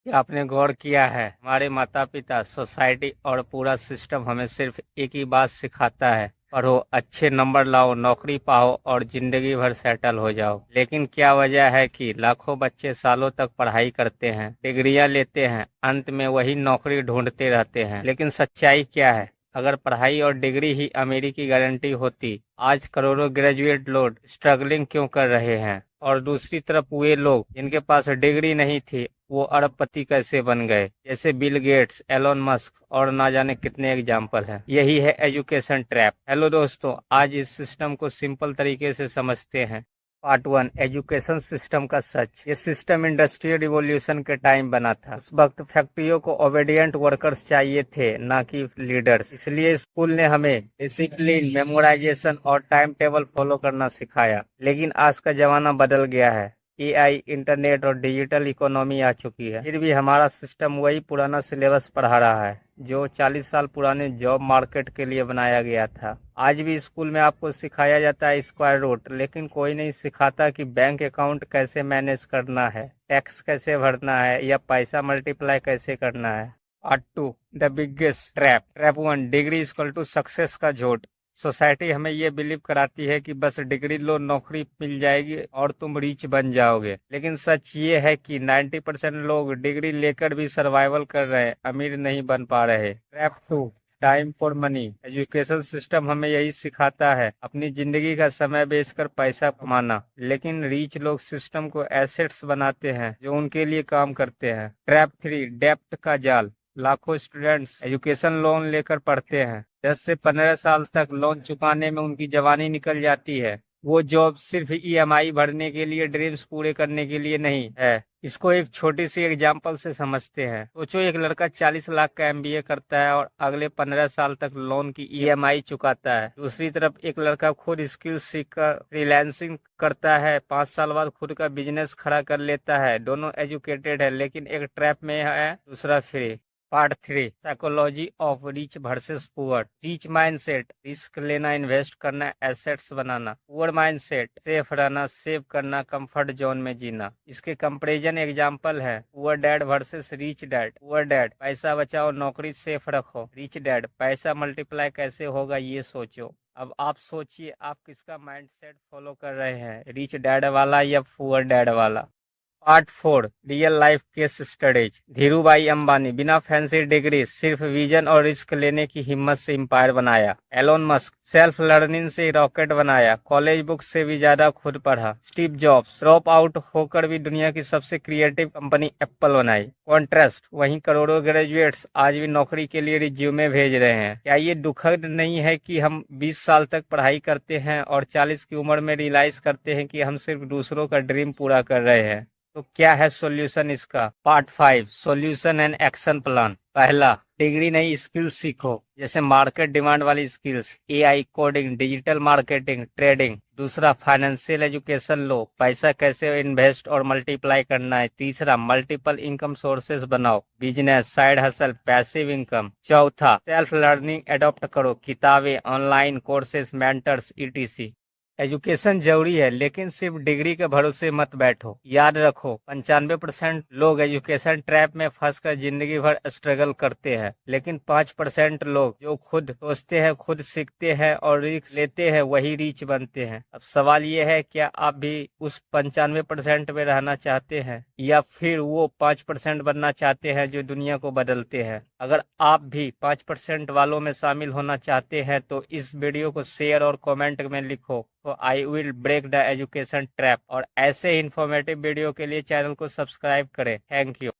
क्या आपने गौर किया है, हमारे माता पिता, सोसाइटी और पूरा सिस्टम हमें सिर्फ एक ही बात सिखाता है, पढ़ो, अच्छे नंबर लाओ, नौकरी पाओ और जिंदगी भर सेटल हो जाओ। लेकिन क्या वजह है कि लाखों बच्चे सालों तक पढ़ाई करते हैं, डिग्रियां लेते हैं, अंत में वही नौकरी ढूंढते रहते हैं। लेकिन सच्चाई क्या है? अगर पढ़ाई और डिग्री ही अमीरी की गारंटी होती, आज करोड़ों ग्रेजुएट लोग स्ट्रगलिंग क्यों कर रहे हैं? और दूसरी तरफ वे लोग जिनके पास डिग्री नहीं थी, वो अरबपति कैसे बन गए? जैसे बिल गेट्स, एलोन मस्क और ना जाने कितने एग्जाम्पल हैं। यही है एजुकेशन ट्रैप। हेलो दोस्तों, आज इस सिस्टम को सिंपल तरीके से समझते हैं। पार्ट 1, एजुकेशन सिस्टम का सच। ये सिस्टम इंडस्ट्रियल रिवॉल्यूशन के टाइम बना था। उस वक्त फैक्ट्रियों को ओबेडिएंट वर्कर्स चाहिए थे, ना कि लीडर्स। इसलिए स्कूल ने हमें डिसिप्लिन, मेमोराइजेशन और टाइम टेबल फॉलो करना सिखाया। लेकिन आज का जमाना बदल गया है। एआई, इंटरनेट और डिजिटल इकोनॉमी आ चुकी है, फिर भी हमारा सिस्टम वही पुराना सिलेबस पढ़ा रहा है, जो 40 साल पुराने जॉब मार्केट के लिए बनाया गया था। आज भी स्कूल में आपको सिखाया जाता है स्क्वायर रूट, लेकिन कोई नहीं सिखाता कि बैंक अकाउंट कैसे मैनेज करना है, टैक्स कैसे भरना है या पैसा मल्टीप्लाई कैसे करना है। Part 2, the biggest trap. Trap 1, degree equal to success का झूठ। सोसाइटी हमें ये बिलीव कराती है कि बस डिग्री लो, नौकरी मिल जाएगी और तुम रिच बन जाओगे। लेकिन सच ये है कि 90% लोग डिग्री लेकर भी सर्वाइवल कर रहे हैं, अमीर नहीं बन पा रहे। Trap 2, time for money. Education system हमें यही सिखाता है, अपनी जिंदगी का समय बेचकर पैसा कमाना। लेकिन रिच लोग सिस्टम को एसेट्स बनाते हैं जो उनके लिए काम करते हैं। ट्रैप 3, डेप्ट का जाल। लाखों स्टूडेंट्स एजुकेशन लोन लेकर पढ़ते हैं, 10 से 15 साल तक लोन चुकाने में उनकी जवानी निकल जाती है। वो जॉब सिर्फ ईएमआई भरने के लिए, ड्रीम्स पूरे करने के लिए नहीं है। इसको एक छोटी सी एग्जाम्पल से समझते हैं। सोचो, एक लड़का 40 लाख का एमबीए करता है और अगले 15 साल तक लोन की ईएमआई चुकाता है। दूसरी तरफ एक लड़का खुद स्किल सीखकर फ्रीलांसिंग करता है, 5 साल बाद खुद का बिजनेस खड़ा कर लेता है। दोनों एजुकेटेड है, लेकिन एक ट्रैप में है, दूसरा free. Part 3, psychology of rich versus poor. Rich mindset, risk लेना, इन्वेस्ट करना, एसेट्स बनाना। पुअर माइंडसेट, सेफ रहना, सेव करना, कंफर्ट जोन में जीना। इसके कंपैरिजन एग्जांपल है, poor dad versus rich dad. Poor dad, पैसा बचाओ, नौकरी सेफ रखो। रिच डैड, पैसा मल्टीप्लाई कैसे होगा ये सोचो। अब आप सोचिए, आप किसका माइंडसेट फॉलो कर रहे हैं, रिच डैड वाला या पुअर डैड वाला। Part 4, real life case studies. Dhirubhai Ambani बिना फैंसी डिग्री, सिर्फ विजन और रिस्क लेने की हिम्मत से एम्पायर बनाया। एलोन मस्क सेल्फ लर्निंग से रॉकेट बनाया, कॉलेज बुक से भी ज्यादा खुद पढ़ा। स्टीव जॉब्स ड्रॉप आउट होकर भी दुनिया की सबसे क्रिएटिव कंपनी एप्पल बनाई। कॉन्ट्रास्ट, वहीं करोड़ों ग्रेजुएट्स आज भी नौकरी के लिए रिज्यूमे भेज रहे हैं। क्या ये दुखद नहीं है कि हम 20 साल तक पढ़ाई करते हैं और 40 की उम्र में रियलाइज करते हैं कि हम सिर्फ दूसरों का ड्रीम पूरा कर रहे हैं? तो क्या है सॉल्यूशन इसका? Part 5, solution and action plan. पहला, डिग्री नहीं, स्किल्स सीखो, जैसे मार्केट डिमांड वाली skills, AI, coding, digital marketing, trading. दूसरा, फाइनेंशियल एजुकेशन लो, पैसा कैसे इन्वेस्ट और मल्टीप्लाई करना है। तीसरा, मल्टीपल इनकम सोर्सेज बनाओ, business, side hustle, passive income. चौथा, सेल्फ लर्निंग एडॉप्ट करो, किताबें, online courses, mentors, etc. Education जरूरी है, लेकिन सिर्फ डिग्री के भरोसे मत बैठो। याद रखो, 95% लोग एजुकेशन ट्रैप में फंसकर जिंदगी भर स्ट्रगल करते हैं, लेकिन 5% लोग जो खुद सोचते हैं, खुद सीखते हैं और रिस्क लेते हैं, वही रीच बनते हैं। अब सवाल ये है, क्या आप भी उस 95% में रहना चाहते हैं या फिर वो 5% बनना चाहते हैं जो दुनिया को बदलते हैं? अगर आप भी 5% वालों में शामिल होना चाहते हैं तो इस वीडियो को शेयर और कमेंट में लिखो, तो I will break the education trap. और ऐसे इन्फॉर्मेटिव वीडियो के लिए चैनल को सब्सक्राइब करें। Thank you.